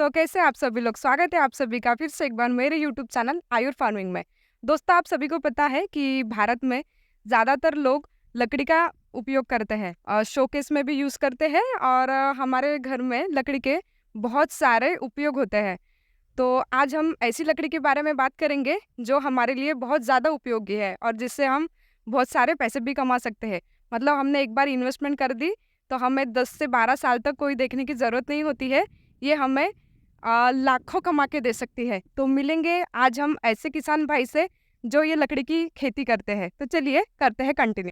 दोस्तों, कैसे आप सभी लोग? स्वागत है आप सभी का फिर से एक बार मेरे यूट्यूब चैनल आयुर फार्मिंग में। दोस्तों, आप सभी को पता है कि भारत में ज़्यादातर लोग लकड़ी का उपयोग करते हैं और शोकेस में भी यूज़ करते हैं और हमारे घर में लकड़ी के बहुत सारे उपयोग होते हैं। तो आज हम ऐसी लकड़ी के बारे में बात करेंगे जो हमारे लिए बहुत ज़्यादा उपयोगी है और जिससे हम बहुत सारे पैसे भी कमा सकते हैं। मतलब हमने एक बार इन्वेस्टमेंट कर दी तो हमें 10 से 12 साल तक कोई देखने की ज़रूरत नहीं होती है। ये हमें लाखों कमा के दे सकती है। तो मिलेंगे आज हम ऐसे किसान भाई से जो ये लकड़ी की खेती करते हैं। तो चलिए करते हैं कंटिन्यू।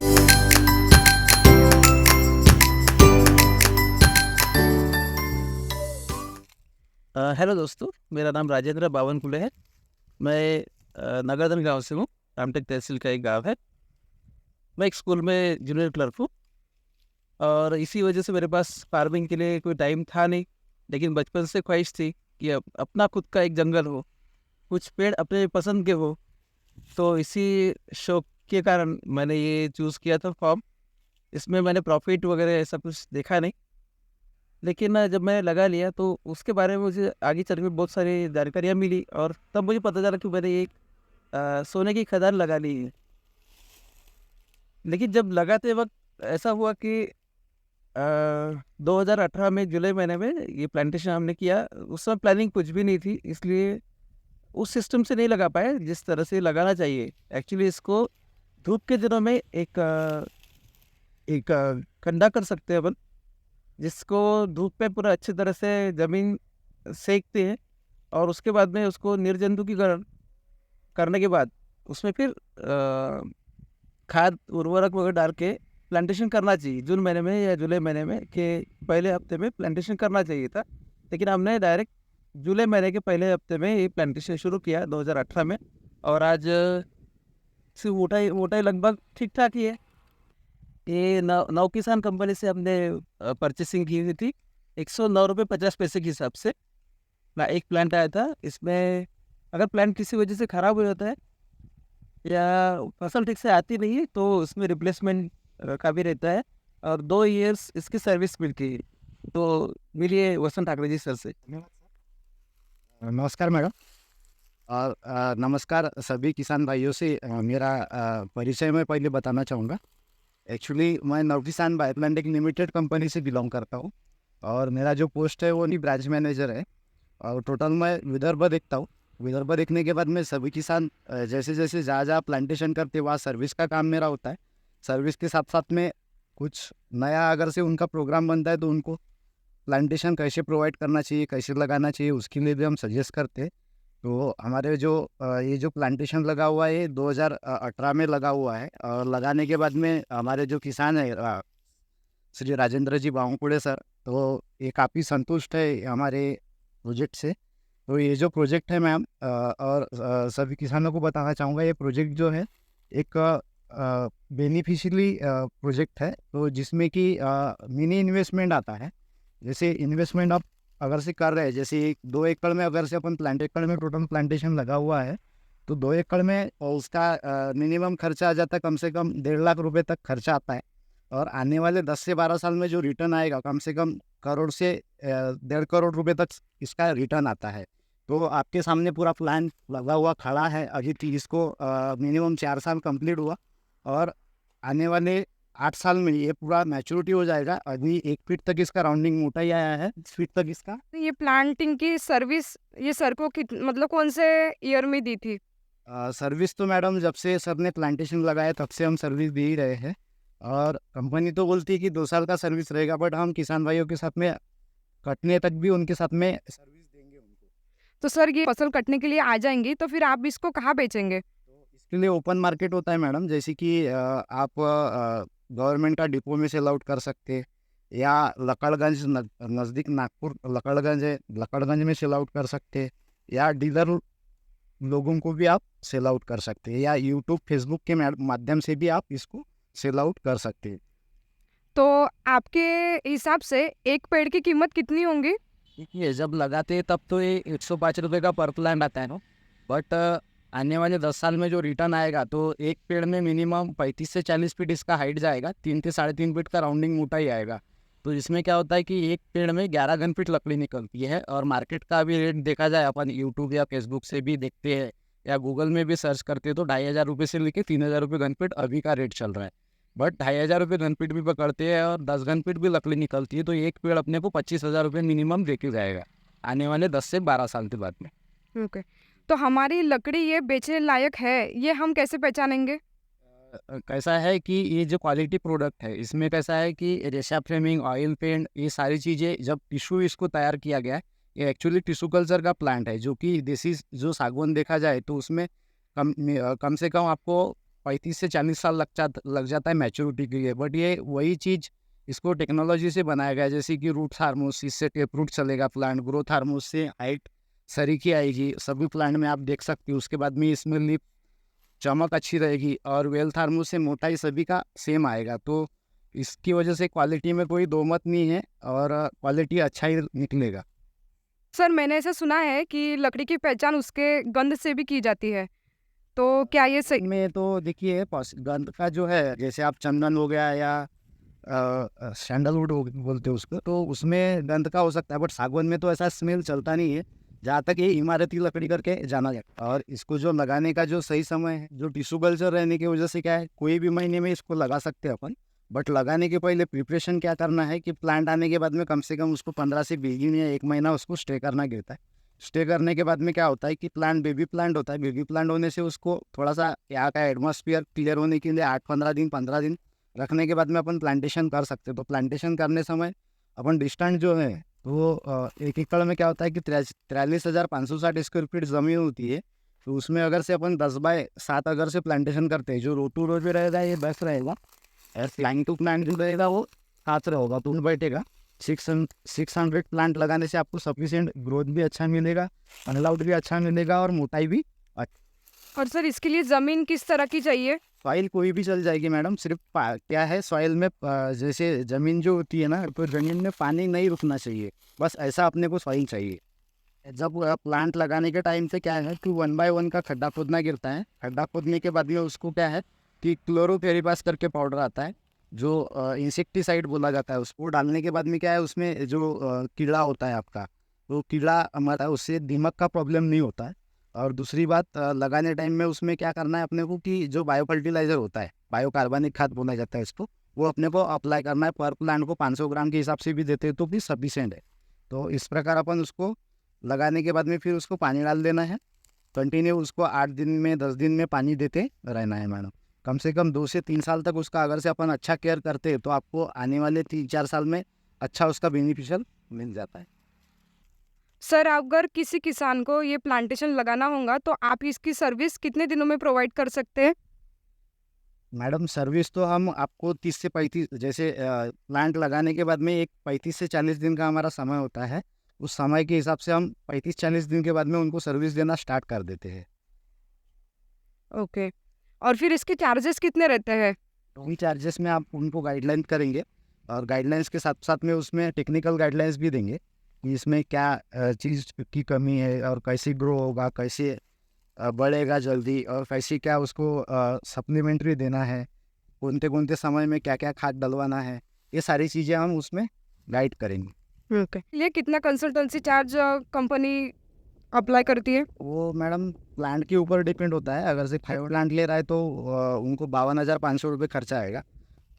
हेलो दोस्तों, मेरा नाम राजेंद्र बावनकुले है। मैं नगरधन गांव से हूँ। रामटेक तहसील का एक गांव है। मैं एक स्कूल में जूनियर क्लर्क हूँ और इसी वजह से मेरे पास फार्मिंग के लिए कोई टाइम था नहीं। लेकिन बचपन से ख्वाहिश थी कि अपना खुद का एक जंगल हो, कुछ पेड़ अपने पसंद के हो। तो इसी शौक के कारण मैंने ये चूज़ किया था फॉर्म। इसमें मैंने प्रॉफिट वगैरह ऐसा कुछ देखा नहीं, लेकिन जब मैंने लगा लिया तो उसके बारे में मुझे आगे चल के बहुत सारी जानकारियाँ मिली और तब मुझे पता चला कि मैंने एक सोने की खदान लगा ली है। लेकिन जब लगाते वक्त ऐसा हुआ कि 2018 में जुलाई महीने में ये प्लांटेशन हमने किया। उस समय प्लानिंग कुछ भी नहीं थी, इसलिए उस सिस्टम से नहीं लगा पाए जिस तरह से लगाना चाहिए। एक्चुअली इसको धूप के दिनों में एक ठंडा कर सकते हैं अपन, जिसको धूप पे पूरा अच्छी तरह से ज़मीन सेकते हैं और उसके बाद में उसको निर्जंतुकीकरण करने के बाद उसमें फिर खाद उर्वरक वगैरह डाल के प्लांटेशन करना चाहिए। जून महीने में या जुलाई महीने में के पहले हफ्ते में प्लांटेशन करना चाहिए था, लेकिन हमने डायरेक्ट जुलाई महीने के पहले हफ्ते में ये प्लांटेशन शुरू किया 2018 में। और आज सिर्फ मोटाई मोटाई लगभग ठीक ठाक ही है। ये नव किसान कंपनी से हमने परचेसिंग की हुई थी 109 रुपये 50 पैसे के हिसाब से। एक प्लांट आया था। इसमें अगर प्लांट किसी वजह से ख़राब हो जाता है या फसल ठीक से आती नहीं है तो उसमें रिप्लेसमेंट का भी रहता है और 2 इयर्स इसकी सर्विस मिलती है। तो मिलिए वसंत ठाकरे जी सर से। नमस्कार मैडम। और नमस्कार सभी किसान भाइयों से। मेरा परिचय मैं पहले बताना चाहूँगा। एक्चुअली मैं नवकिसान बायोप्लांटिक लिमिटेड कंपनी से बिलोंग करता हूँ और मेरा जो पोस्ट है वो नहीं ब्रांच मैनेजर है। और टोटल मैं विदर्भ देखता हूँ। विदर्भ देखने के बाद में सभी किसान जैसे जैसे जहाँ जहाँ प्लांटेशन करते वहाँ सर्विस का काम मेरा होता है। सर्विस के साथ साथ में कुछ नया अगर से उनका प्रोग्राम बनता है तो उनको प्लांटेशन कैसे प्रोवाइड करना चाहिए, कैसे लगाना चाहिए, उसके लिए भी हम सजेस्ट करते हैं। तो हमारे जो ये जो प्लांटेशन लगा हुआ है 2018 में लगा हुआ है और लगाने के बाद में हमारे जो किसान है श्री राजेंद्र जी बावनकुले सर, तो ये काफ़ी संतुष्ट है हमारे प्रोजेक्ट से। तो ये जो प्रोजेक्ट है मैम और सभी किसानों को बताना चाहूँगा, ये प्रोजेक्ट जो है एक बेनिफिशियली प्रोजेक्ट है, तो जिसमें कि मिनी इन्वेस्टमेंट आता है। जैसे इन्वेस्टमेंट आप अगर से कर रहे हैं, जैसे 2 एकड़ में अगर से अपन एकड़ में टोटल प्लांटेशन लगा हुआ है तो 2 एकड़ में उसका मिनिमम खर्चा आ जाता है, कम से कम 1.5 लाख रुपए तक खर्चा आता है। और आने वाले 10 से 12 साल में जो रिटर्न आएगा कम से कम करोड़ से 1.5 करोड़ रुपए तक इसका रिटर्न आता है। तो आपके सामने पूरा प्लान लगा हुआ खड़ा है। अभी इसको मिनिमम 4 साल कंप्लीट हुआ और आने वाले 8 साल में ये पूरा मैच्योरिटी हो जाएगा। अभी 1 फीट तक इसका राउंडिंग मोटाई आया है, 6 फीट तक इसका। तो ये प्लांटिंग की सर्विस ये सर को मतलब कौन से ईयर में दी थी? सर्विस तो मैडम जब से सर ने प्लांटेशन लगाया तब से हम सर्विस दे ही रहे हैं। और कंपनी तो बोलती है कि 2 साल का सर्विस रहेगा, बट हम किसान भाइयों के साथ में कटने तक भी उनके साथ में सर्विस देंगे उनको। तो सर ये फसल कटने के लिए आ जाएंगी तो फिर आप इसको कहाँ बेचेंगे? तो इसके लिए ओपन मार्केट होता है मैडम। जैसे कि आप गवर्नमेंट का डिपो में सेल आउट कर सकते हैं या लकड़गंज नज़दीक नागपुर लकड़गंज है, लकड़गंज में सेल आउट कर सकते हैं या डीलर लोगों को भी आप सेल आउट कर सकते हैं या यूट्यूब फेसबुक के माध्यम से भी आप इसको सेल आउट कर सकते हैं। तो आपके हिसाब से एक पेड़ की कीमत कितनी होंगी? देखिए, जब लगाते हैं तब तो ये 105 रुपये का पर प्लांट आता है ना। बट आने वाले 10 साल में जो रिटर्न आएगा तो एक पेड़ में मिनिमम 35 से 40 फीट इसका हाइट जाएगा, 3 से 3.5 फीट का राउंडिंग मोटा ही आएगा। तो इसमें क्या होता है कि एक पेड़ में 11 घन फीट लकड़ी निकलती है, और मार्केट का भी रेट देखा जाए, अपन यूट्यूब या फेसबुक से भी देखते हैं या गूगल में भी सर्च करते हैं, तो 2,500 रुपये से लेके 3,000 रुपये घन फीट अभी का रेट चल रहा है। बट 2,500 रुपये घन फीट भी पकड़ते हैं और 10 घन फीट भी लकड़ी निकलती है, तो एक पेड़ अपने को 25,000 रुपये मिनिमम दे के जाएगा आने वाले 10 से 12 साल के बाद में। ओके। तो हमारी लकड़ी ये बेचने लायक है, ये हम कैसे पहचानेंगे? कैसा है कि ये जो क्वालिटी प्रोडक्ट है, इसमें कैसा है कि रेशा फ्रेमिंग, ऑयल पेंट, ये सारी चीज़ें, जब टिश्यू इसको तैयार किया गया है, ये एक्चुअली टिश्यू कल्चर का प्लांट है, जो कि देसी जो सागवान देखा जाए तो उसमें कम से कम आपको 35 से 40 साल लग जाता है मैच्योरिटी के लिए। बट ये वही चीज़ इसको टेक्नोलॉजी से बनाया गया है, जैसे कि रूट हार्मोस, इससे टेप रूट चलेगा प्लांट, ग्रोथ हार्मोस से हाइट सरीखी आएगी, सभी प्लांट में आप देख सकते हो। उसके बाद में इसमें लिप चमक अच्छी रहेगी, और वेल थार्मोस से मोटाई सभी का सेम आएगा। तो इसकी वजह से क्वालिटी में कोई दो मत नहीं है, और क्वालिटी अच्छा ही निकलेगा। सर, मैंने ऐसा सुना है कि लकड़ी की पहचान उसके गंध से भी की जाती है, तो क्या ये सही? में तो देखिए, गंध का जो है, जैसे आप चंदन हो गया या सैंडलवुड बोलते हो उसको, तो उसमें गंध का हो सकता है, बट सागवान में तो ऐसा स्मेल चलता नहीं है, जहाँ तक ये इमारती लकड़ी करके जाना जाता है। और इसको जो लगाने का जो सही समय है, जो टिश्यू कल्चर रहने की वजह से क्या है, कोई भी महीने में इसको लगा सकते हैं अपन। बट लगाने के पहले प्रिपरेशन क्या करना है कि प्लांट आने के बाद में कम से कम उसको 15 से 20 दिन या 1 महीना उसको स्टे करना गिरता है। स्टे करने के बाद में क्या होता है कि प्लांट बेबी प्लांट होता है, बेबी प्लांट होने से उसको थोड़ा सा यहाँ का एटमॉस्फेयर क्लियर होने के लिए 8-15 दिन रखने के बाद में अपन प्लांटेशन कर सकते हैं। तो प्लांटेशन करने समय अपन डिस्टेंस जो है, तो 1 एकड़ में क्या होता है कि 43,560 स्क्वायर फीट ज़मीन होती है। तो उसमें अगर से अपन 10 बाय 7 अगर से प्लांटेशन करते हैं, जो रो टू रो पे रहेगा ये 10 रहेगा, और प्लांट टू प्लांट जो रहेगा वो 7 रहेगा, तो बैठेगा। 600 प्लांट लगाने से आपको सफिशिएंट ग्रोथ भी अच्छा मिलेगा, अनलाउड भी अच्छा मिलेगा, और मोटाई भी। और सर, इसके लिए ज़मीन किस तरह की चाहिए? सॉइल कोई भी चल जाएगी मैडम, सिर्फ क्या है, सॉइल में जैसे ज़मीन जो होती है ना, तो ज़मीन में पानी नहीं रुकना चाहिए, बस ऐसा अपने को सॉइल चाहिए। जब प्लांट लगाने के टाइम से क्या है कि 1 बाय 1 का खड्डा खोदना गिरता है। खड्डा खोदने के बाद में उसको क्या है कि क्लोरोपेरिपास करके पाउडर आता है, जो इंसेक्टिसाइड बोला जाता है, उसको डालने के बाद में क्या है, उसमें जो कीड़ा होता है आपका, वो कीड़ा हमारा, उससे दीमक का प्रॉब्लम नहीं होता है। और दूसरी बात, लगाने टाइम में उसमें क्या करना है अपने को कि जो बायो फर्टिलाइज़र होता है, बायो कार्बनिक खाद बोला जाता है इसको, वो अपने को अप्लाई करना है। पर प्लांट को 500 ग्राम के हिसाब से भी देते हैं तो भी सफिशिएंट है। तो इस प्रकार अपन उसको लगाने के बाद में फिर उसको पानी डाल देना है, कंटिन्यू उसको 8 दिन में 10 दिन में पानी देते रहना है मैडम। कम से कम 2 से 3 साल तक उसका अगर से अपन अच्छा केयर करते हैं, तो आपको आने वाले 3-4 साल में अच्छा उसका बेनिफिशियल मिल जाता है। सर, अगर किसी किसान को ये प्लांटेशन लगाना होगा, तो आप इसकी सर्विस कितने दिनों में प्रोवाइड कर सकते हैं? मैडम सर्विस तो हम आपको 30 से 35, जैसे प्लांट लगाने के बाद में एक 35 से 40 दिन का हमारा समय होता है। उस समय के हिसाब से हम 35-40 दिन के बाद में उनको सर्विस देना स्टार्ट कर देते हैं। ओके। और फिर इसके चार्जेस कितने रहते हैं? उन चार्जेस में आप उनको गाइडलाइन करेंगे, और गाइडलाइंस के साथ साथ में उसमें टेक्निकल गाइडलाइंस भी देंगे कि इसमें क्या चीज़ की कमी है, और कैसे ग्रो होगा, कैसे बढ़ेगा जल्दी, और कैसे क्या उसको सप्लीमेंट्री देना है, कौनते समय में क्या क्या खाद डलवाना है, ये सारी चीज़ें हम उसमें गाइड करेंगे। ओके। ये कितना कंसल्टेंसी चार्ज कंपनी अप्लाई करती है? वो मैडम प्लांट के ऊपर डिपेंड होता है। अगर से 5 प्लांट ले रहा है तो उनको 52,500 रुपये खर्चा आएगा,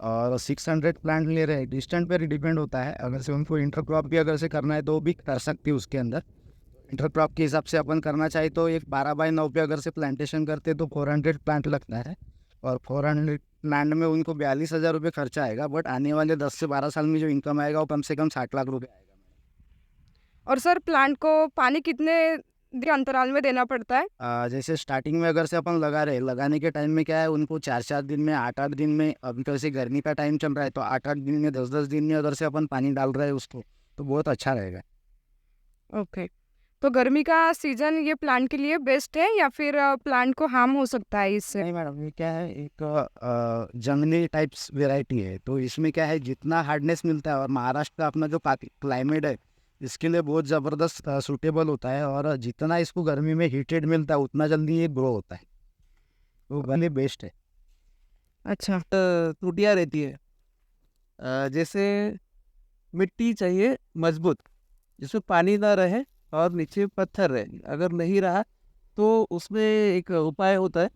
और 600 प्लांट ले रहे हैं, डिस्टेंस पर डिपेंड होता है। अगर से उनको इंटरक्रॉप भी अगर से करना है तो भी कर सकती है उसके अंदर। इंटरक्रॉप के हिसाब से अपन करना चाहे तो एक 12 बाय 9 पे अगर से प्लांटेशन करते तो 400 प्लांट लगता है, और 400 प्लांट में उनको 42,000 रुपये खर्चा आएगा। बट आने वाले 10 से 12 साल में जो इनकम आएगा वो कम से कम 60 लाख रुपये आएगा। और सर, प्लांट को पानी कितने दिन अंतराल में देना पड़ता है? जैसे स्टार्टिंग में अगर से अपन लगा रहे, लगाने के टाइम में क्या है, उनको 4-4 दिन में, 8-8 दिन में, अभी कैसे गर्मी का टाइम चल रहा है तो 8-8 दिन में, 10-10 दिन में अगर से अपन पानी डाल रहे हैं उसको, तो बहुत अच्छा रहेगा। ओके। तो गर्मी का सीजन ये प्लांट के लिए बेस्ट है, या फिर प्लांट को हार्म हो सकता है इससे? नहीं मैडम, ये क्या है, एक जंगली टाइप्स वेराइटी है, तो इसमें क्या है, जितना हार्डनेस मिलता है, और महाराष्ट्र का अपना जो क्लाइमेट है इसके लिए बहुत ज़बरदस्त सूटेबल होता है, और जितना इसको गर्मी में हीटेड मिलता है उतना जल्दी ये ग्रो होता है, तो भले बेस्ट है। अच्छा। त्रुटियाँ रहती है, जैसे मिट्टी चाहिए मजबूत, जिसमें पानी ना रहे और नीचे पत्थर रहे। अगर नहीं रहा तो उसमें एक उपाय होता है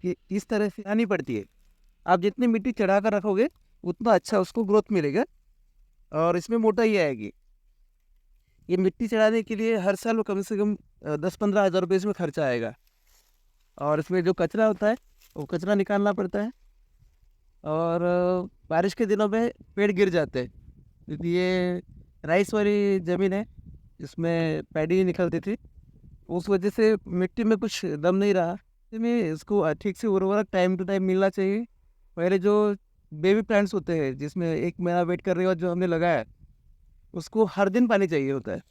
कि इस तरह से आनी पड़ती है। आप जितनी मिट्टी चढ़ा कर रखोगे उतना अच्छा उसको ग्रोथ मिलेगा और इसमें मोटाई आएगी। ये मिट्टी चढ़ाने के लिए हर साल कम से कम 10-15 हज़ार रुपये इसमें खर्चा आएगा। और इसमें जो कचरा होता है वो कचरा निकालना पड़ता है। और बारिश के दिनों में पेड़ गिर जाते हैं, क्योंकि ये राइस वाली ज़मीन है जिसमें पैडी निकलती थी, उस वजह से मिट्टी में कुछ दम नहीं रहा। इसमें इसको ठीक से उर्वरक टाइम टू टाइम मिलना चाहिए। पहले जो बेबी प्लांट्स होते हैं जिसमें 1 महीना वेट कर रहे हो जो हमने लगाया, उसको हर दिन पानी चाहिए होता है,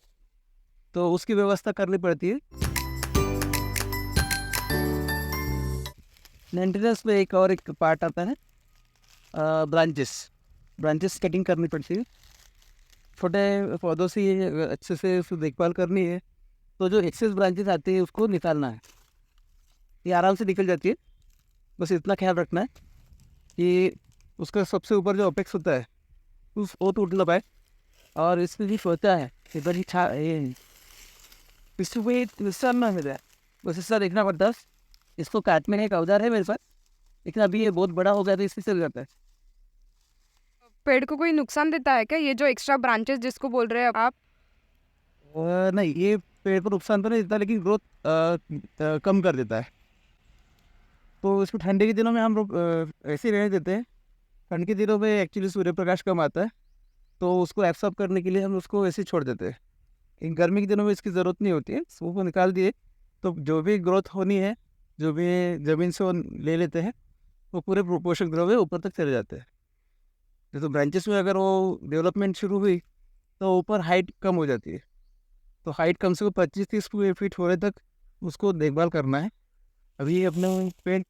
तो उसकी व्यवस्था करनी पड़ती है। मेंटेनेंस में एक पार्ट आता है ब्रांचेस कटिंग करनी पड़ती है। छोटे पौधों से ये अच्छे से उसकी देखभाल करनी है, तो जो एक्सेस ब्रांचेस आती है उसको निकालना है। ये आराम से निकल जाती है, बस इतना ख्याल रखना है कि उसका सबसे ऊपर जो अपेक्स होता है वो टूट ना पाए। और इसमें भी होता है इधर ही ना मिला है, बस इसका देखना पड़ता है। इसको काटने का एक औजार है मेरे पास, लेकिन अभी ये बहुत बड़ा हो गया तो इसमें चल जाता है। पेड़ को कोई नुकसान देता है क्या ये जो एक्स्ट्रा ब्रांचेस जिसको बोल रहे हैं आप? नहीं, ये पेड़ को नुकसान तो नहीं देता, लेकिन ग्रोथ कम कर देता है। तो इसको ठंडे के दिनों में हम लोग ऐसे ही रहने देते हैं। ठंड के दिनों में एक्चुअली सूर्य प्रकाश कम आता है, तो उसको एब्सॉर्ब करने के लिए हम उसको ऐसे ही छोड़ देते हैं। इन गर्मी के दिनों में इसकी ज़रूरत नहीं होती है, उसको निकाल दिए तो जो भी ग्रोथ होनी है, जो भी ज़मीन से वो ले लेते हैं, वो पूरे पोषक द्रव्य ऊपर तक चले जाते हैं। तो ब्रांचेस में अगर वो डेवलपमेंट शुरू हुई तो ऊपर हाइट कम हो जाती है, तो हाइट कम से कम 25-30 फीट होने तक उसको देखभाल करना है। अभी अपने पेड़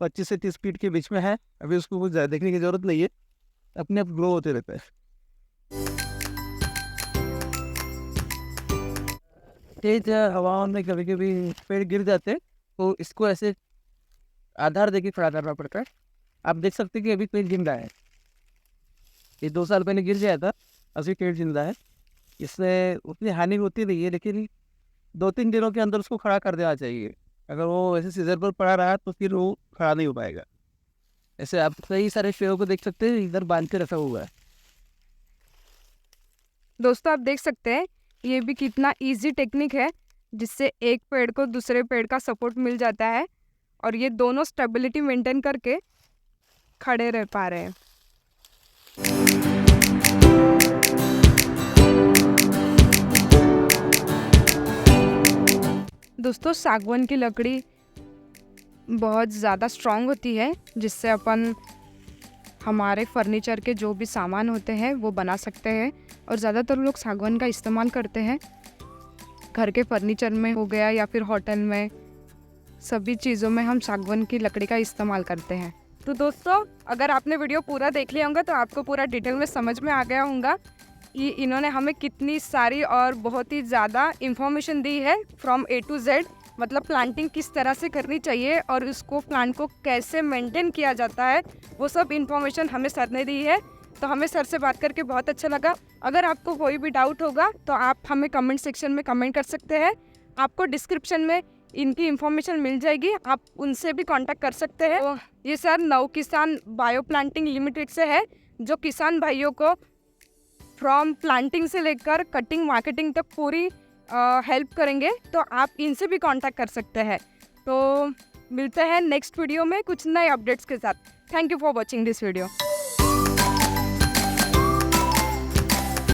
25 से 30 फीट के बीच में है, अभी उसको कुछ ज़्यादा देखने की ज़रूरत नहीं है, अपने आप ग्रो होते रहता है। तेज हवाओं में कभी कभी पेड़ गिर जाते हैं, तो इसको ऐसे आधार देके खड़ा करना पड़ता है। आप देख सकते हैं कि अभी पेड़ जिंदा है, ये 2 साल पहले गिर गया था, अभी पेड़ जिंदा है। इससे उतनी हानि होती नहीं है, लेकिन 2-3 दिनों के अंदर उसको खड़ा कर देना चाहिए। अगर वो ऐसे सीजर पर पड़ा रहा तो फिर वो खड़ा नहीं हो पाएगा। ऐसे आप कई सारे पेड़ों को देख सकते हैं, इधर बांध के रखा हुआ है। दोस्तों आप देख सकते हैं ये भी कितना इजी टेक्निक है, जिससे एक पेड़ को दूसरे पेड़ का सपोर्ट मिल जाता है और ये दोनों स्टेबिलिटी मेंटेन करके खड़े रह पा रहे हैं। दोस्तों सागवान की लकड़ी बहुत ज़्यादा स्ट्रॉन्ग होती है, जिससे अपन हमारे फर्नीचर के जो भी सामान होते हैं वो बना सकते हैं। और ज़्यादातर लोग सागवान का इस्तेमाल करते हैं घर के फर्नीचर में हो गया या फिर होटल में, सभी चीज़ों में हम सागवान की लकड़ी का इस्तेमाल करते हैं। तो दोस्तों अगर आपने वीडियो पूरा देख लिया होगा तो आपको पूरा डिटेल में समझ में आ गया होगा कि इन्होंने हमें कितनी सारी और बहुत ही ज़्यादा इन्फॉर्मेशन दी है फ्रॉम A to Z। मतलब प्लांटिंग किस तरह से करनी चाहिए और उसको प्लांट को कैसे मेंटेन किया जाता है, वो सब इन्फॉर्मेशन हमें सर ने दी है। तो हमें सर से बात करके बहुत अच्छा लगा। अगर आपको कोई भी डाउट होगा तो आप हमें कमेंट सेक्शन में कमेंट कर सकते हैं। आपको डिस्क्रिप्शन में इनकी इन्फॉर्मेशन मिल जाएगी, आप उनसे भी कांटेक्ट कर सकते हैं। तो ये सर नव किसान बायो प्लांटिंग लिमिटेड से है, जो किसान भाइयों को फ्रॉम प्लांटिंग से लेकर कटिंग मार्केटिंग तक पूरी हेल्प करेंगे। तो आप इनसे भी कांटेक्ट कर सकते हैं। तो मिलते हैं नेक्स्ट वीडियो में कुछ नए अपडेट्स के साथ। Thank you for watching this video.